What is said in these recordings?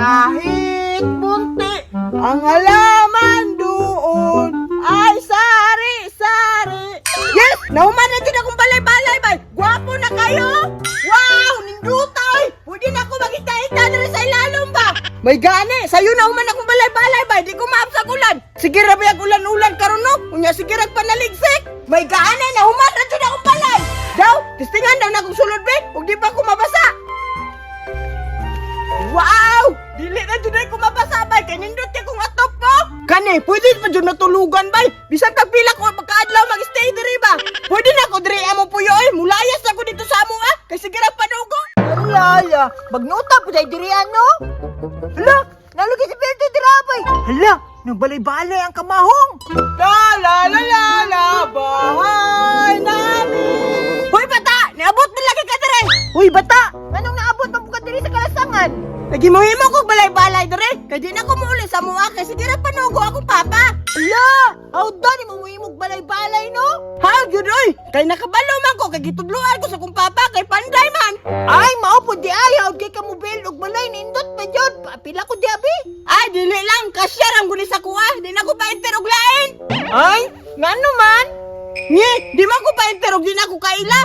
Kahit bunti ang halaman doon ay sari-sari. Yes! Nahuman na dyan akong balay-balay, bay! Gwapo na kayo! Wow! Nindutay! Pwede na ako magita-ita na rin sa ilalong ba? May gani! Sa'yo nahuman akong balay-balay, bay! Di ko maap sa ulan! Sige rabi ang ulan-ulan karon no? Unya sige rag panaligsik! May gani! Nahuman na dyan akong balay! Daw! Tistingan daw na akong sulod, bay! Huwag di pa ako mabasa! Wow! Dili na dyan ay kumabasa, bay! Kanindot ka kong atop ko! Kani, pwede pa dyan natulugan, bay! Bisan pagpila ko, magkaadlaw, mag-stay diri ba? Pwede na ako diri amo puyo, eh! Mulayas ako dito sa amo, ah! Kasi girang panugo! Alala! Magnuta po dahil diri ano? Hala! Nalugi si Berto dira, bay! Hala! Nagbalay-balay ang kamahong! La la la la la! Bahay namin! Hoy, bata! Niabot na lagi ka diri! Hoy, bata! Anong naabot mo ka diri sa kalasangan? Naghimuhimo ko balay-balay dere. Kaya di na ko muuli sa mua kasi di na panugo akong papa. Ala! How done mo muhimog balay-balay no? How yun oy? Kay nakabalo man ko kay gitudluan ko sa kong papa kay panday man. Ay mao po di ay how kay kamobile og balay nindot pa jud. Pila ko di abi. Ay dili lang kasya ang guni sa kuha. Di na ko pa enter og lain. Ay ngano man? Nye, di man ko pa enter og di na ko kaila.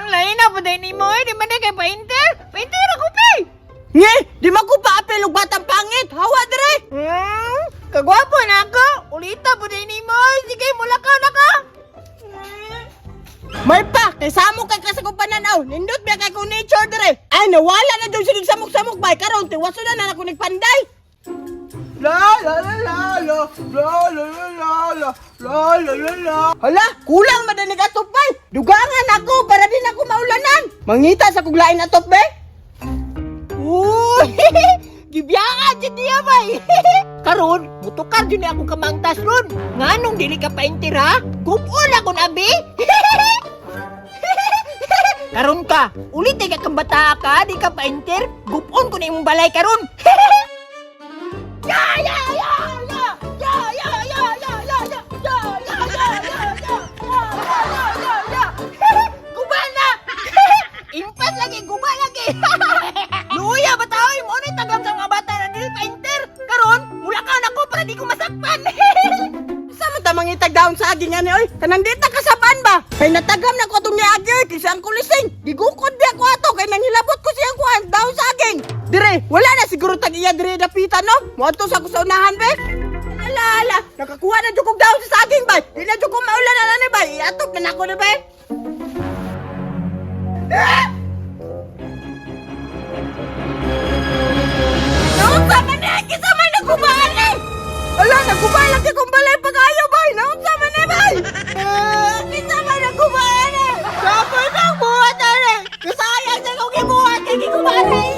Lain na po day nimo di man kay pa enter. Pa enter ako pi. Nye, di man ko pa apel og batang pangit. Hawa dire. Kagwapo na ako. Ulita po din ni mo. Sige, mulakaw na ka. May pa, kay samok kay kasi kong pananaw. Nindot biya kay kong nature dire. Ay, nawala na daw sinig samok-samok bay. Karon, tiwaso na ako nagpanday. La la la la la la la la la la la la la. Hala, kulang madanig atop bay. Dugangan ako para din ako maulanan. Mangita sa kuglain atop bay. Uy, gibiyangan dyan niya bay. Karon, mutukar dyan ako kamangtas ron. Nganong dili ka paintir ha? Kupon ako na bi. Karon ka, ulit ka kang bata ka, di ka paintir. Gupon ko na yung balay karon. Ya ya ya ya ya ya ya ya ya ya ya ya ya ya. Gubana. Impas lagi, guba lagi. Luya, bataoy mo ni tagam sa mga bata na dili painter. Karon, mulakan ako para di ko masakpan. Sama ta mangitag daon sa aging ani oy. Kanang dita kasaban ba? Kay natagam na ko tong niagi oy, kisa ang kulising. Gigukod di ako ato kay nanghilabot ko siyang kuan daon sa aging. Dire, wala na siguro tag iya dire dapitan no. Moadto sa ko sa unahan be. Ala, nakakuha na jud kog daon sa saging ba? Di na jud ko maulan na ni ba? Iatop na nako ni be. Naunsa man na, kisa may nagubaan eh! Ala, nagubaan lang kung balay pag-ayaw bay! Naunsa man na bay! Kisa may nagubaan eh! Kapoy kang buhat eh! Kasayang siya kung ibuhat kay gigubaan eh!